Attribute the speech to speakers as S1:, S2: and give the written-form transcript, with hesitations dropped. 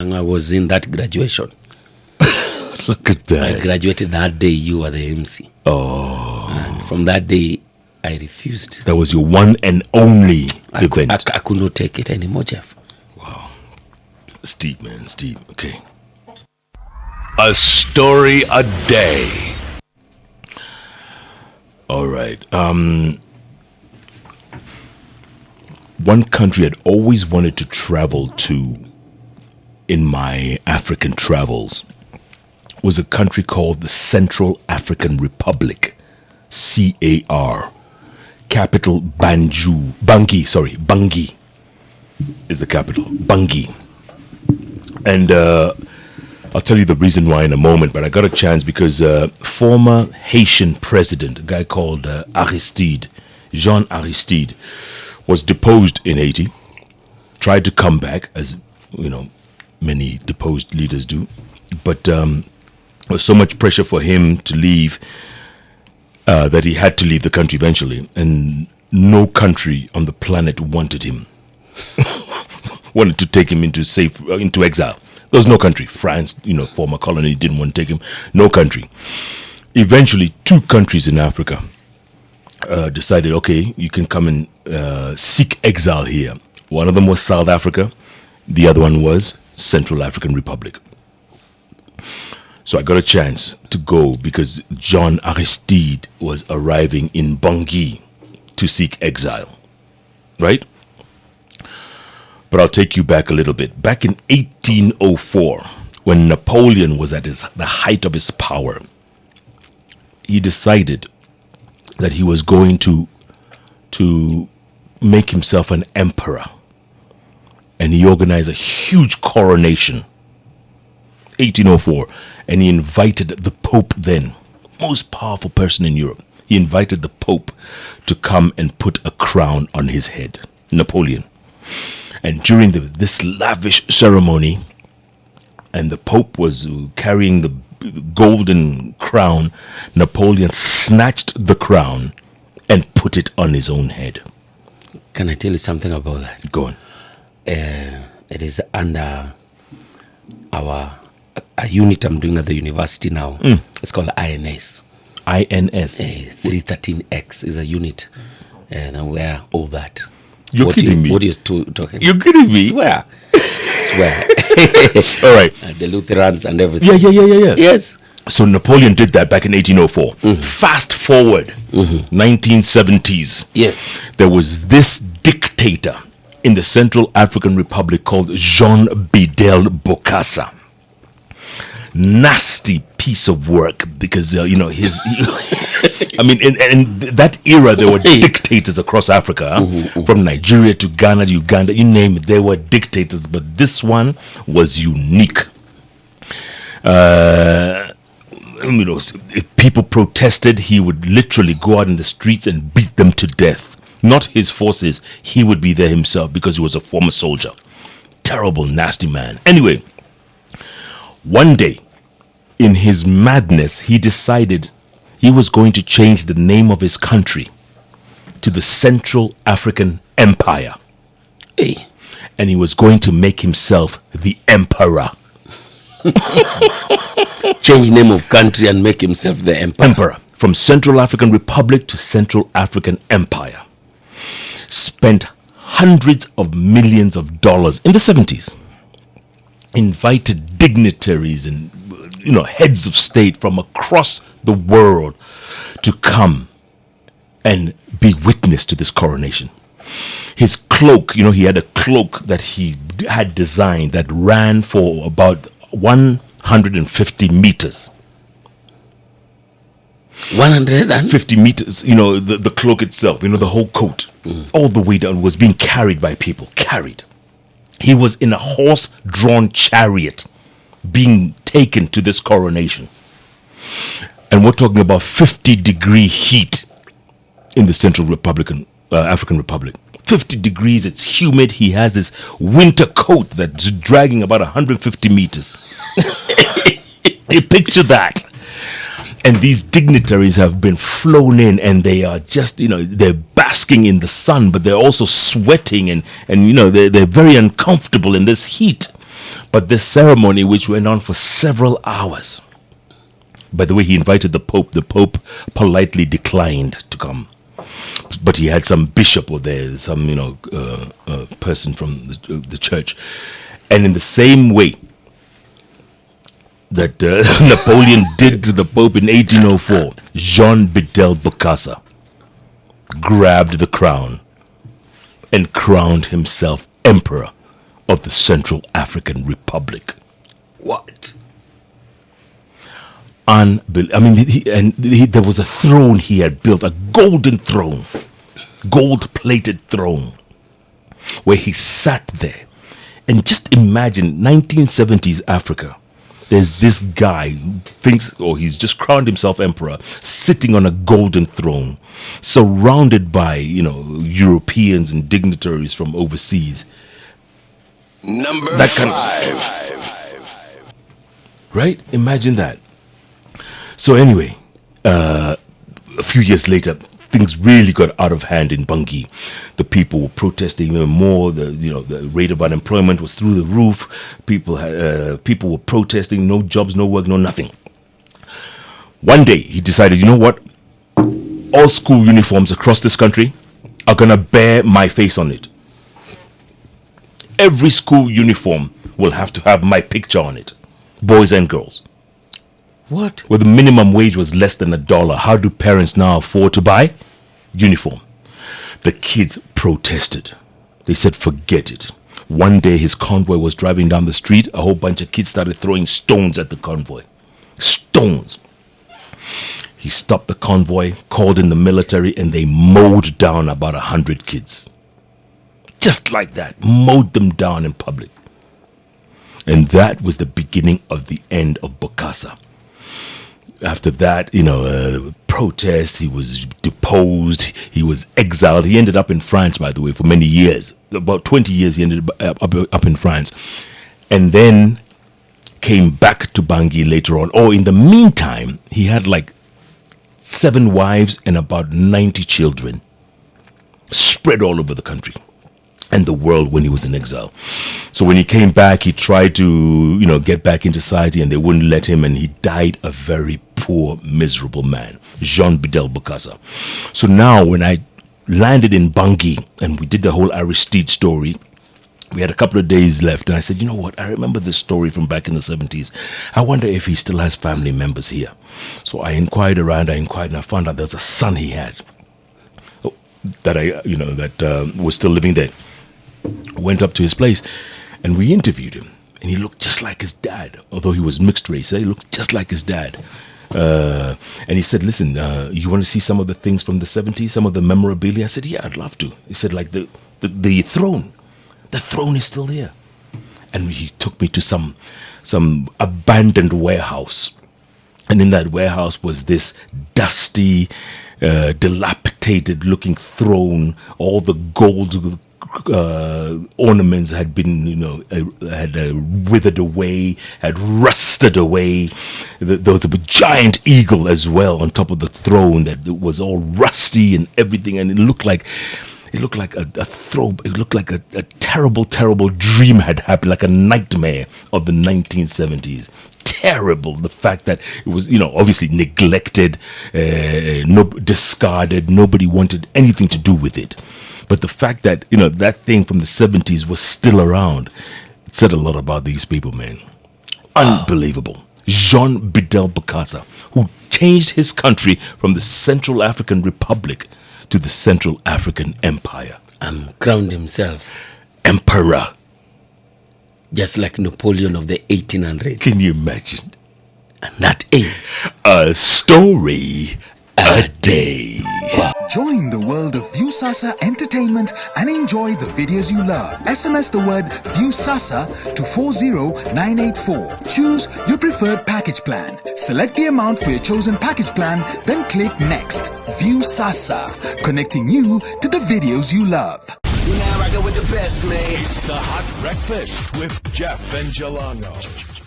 S1: And I was in that graduation.
S2: Look at that.
S1: I graduated that day. You were the MC.
S2: Oh.
S1: And from that day, I refused.
S2: That was your one and only event.
S1: I could not take it anymore, Jeff.
S2: Wow. Steep, man. Steep. Okay.
S3: A story a day.
S2: All right. One country I'd always wanted to travel to in my African travels was a country called the Central African Republic, CAR. Capital Bangui is the capital, Bangui. And I'll tell you the reason why in a moment, but I got a chance because former Haitian president, a guy called Jean Aristide, was deposed in Haiti, tried to come back, as you know, many deposed leaders do, but there was so much pressure for him to leave that he had to leave the country eventually, and no country on the planet wanted him, wanted to take him into exile. There was no country. France, former colony, didn't want to take him. No country. Eventually, 2 countries in Africa decided, okay, you can come and seek exile here. One of them was South Africa. The other one was Central African Republic. So I got a chance to go because John Aristide was arriving in Bangui to seek exile. Right? But I'll take you back a little bit. Back in 1804, when Napoleon was at the height of his power, he decided that he was going to make himself an emperor. And he organized a huge coronation, 1804. And he invited the Pope then, most powerful person in Europe. He invited the Pope to come and put a crown on his head, Napoleon. And during this lavish ceremony, and the Pope was carrying the golden crown, Napoleon snatched the crown and put it on his own head.
S1: Can I tell you something about that?
S2: Go on.
S1: It is under a unit I'm doing at the university now. It's called INS.
S2: INS.
S1: 313X is a unit. And where all that.
S2: You're kidding me.
S1: What are you talking?
S2: You're kidding me.
S1: Swear.
S2: All right.
S1: The Lutherans and everything.
S2: Yeah.
S1: Yes.
S2: So Napoleon did that back in 1804. Fast forward, 1970s.
S1: Yes.
S2: There was this dictator in the Central African Republic called Jean Bokassa. Nasty piece of work because in that era there were dictators across Africa, from Nigeria to Ghana to Uganda, you name it, there were dictators, but this one was unique. If people protested, he would literally go out in the streets and beat them to death. Not his forces, he would be there himself because he was a former soldier. Terrible, nasty man. Anyway, one day, in his madness, he decided he was going to change the name of his country to the Central African Empire.
S1: Hey.
S2: And he was going to make himself the emperor.
S1: Change name of country and make himself the emperor.
S2: From Central African Republic to Central African Empire. Spent hundreds of millions of dollars in the 70s. Invited dignitaries and heads of state from across the world to come and be witness to this coronation. His cloak, he had a cloak that he had designed that ran for about 150 meters.
S1: 150
S2: meters, the cloak itself, the whole coat, all the way down, was being carried by people. He was in a horse-drawn chariot being taken to this coronation. And we're talking about 50-degree heat in the Central African Republic. 50 degrees, it's humid. He has this winter coat that's dragging about 150 meters. You picture that. And these dignitaries have been flown in, and they are just, they're basking in the sun, but they're also sweating, and they're very uncomfortable in this heat. But this ceremony, which went on for several hours, by the way, he invited the Pope. The Pope politely declined to come, but he had some bishop or there, some person from the church, and in the same way that Napoleon did to the Pope in 1804, Jean Bedel Bokassa grabbed the crown and crowned himself Emperor of the Central African Republic.
S1: What?
S2: Unbelievable. I mean, there was a throne he had built, a golden throne, gold-plated throne, where he sat there. And just imagine 1970s Africa. There's this guy who thinks, he's just crowned himself emperor, sitting on a golden throne, surrounded by, Europeans and dignitaries from overseas.
S3: Number
S2: That kind
S3: five.
S2: Right? Imagine that. So anyway, a few years later, things really got out of hand in Bangui. The people were protesting even more. The rate of unemployment was through the roof. People were protesting. No jobs, no work, no nothing. One day, he decided, you know what? All school uniforms across this country are gonna bear my face on it. Every school uniform will have to have my picture on it, boys and girls.
S1: What?
S2: Where the minimum wage was less than $1, how do parents now afford to buy uniform? The kids protested. They said, forget it. One day his convoy was driving down the street. A whole bunch of kids started throwing stones at the convoy. Stones. He stopped the convoy, called in the military, and they mowed down about 100 kids. Just like that. Mowed them down in public. And that was the beginning of the end of Bokassa. After that, protest, he was deposed, he was exiled. He ended up in France, by the way, for many years. About 20 years he ended up in France. And then came back to Bangui later on. In the meantime, he had like 7 wives and about 90 children spread all over the country and the world when he was in exile. So when he came back, he tried to, get back into society, and they wouldn't let him, and he died a very poor, miserable man. Jean Bedel Bokassa. So now when I landed in Bangui and we did the whole Aristide story, we had a couple of days left, and I said, you know what, I remember this story from back in the 70s. I wonder if he still has family members here. So I inquired around, and I found out there's a son he had that was still living there. Went up to his place and we interviewed him, and he looked just like his dad, although he was mixed race. He looked just like his dad. And he said, listen, you want to see some of the things from the 70s, some of the memorabilia? I said, yeah, I'd love to. He said, like the throne. The throne is still here. And he took me to some abandoned warehouse. And in that warehouse was this dusty, dilapidated looking throne. All the gold ornaments had been, had withered away, had rusted away. There was a giant eagle as well on top of the throne that was all rusty and everything, and it looked like a terrible, terrible dream had happened, like a nightmare of the 1970s. Terrible, the fact that it was, obviously neglected, discarded. Nobody wanted anything to do with it. But the fact that, that thing from the 70s was still around, it said a lot about these people, man. Unbelievable. Jean Bedel Bokassa, who changed his country from the Central African Republic to the Central African Empire.
S1: Crowned himself
S2: Emperor.
S1: just like Napoleon of the 1800s.
S2: Can you imagine?
S1: And that is
S2: A story a day.
S4: Join the world of Viusasa Entertainment and enjoy the videos you love. SMS the word Viusasa to 40984. Choose your preferred package plan. Select the amount for your chosen package plan, then click Next. Viusasa, connecting you to the videos you love.
S3: You're now rocking with the best, man.
S5: It's the Hot Breakfast with Jeff and Jelano.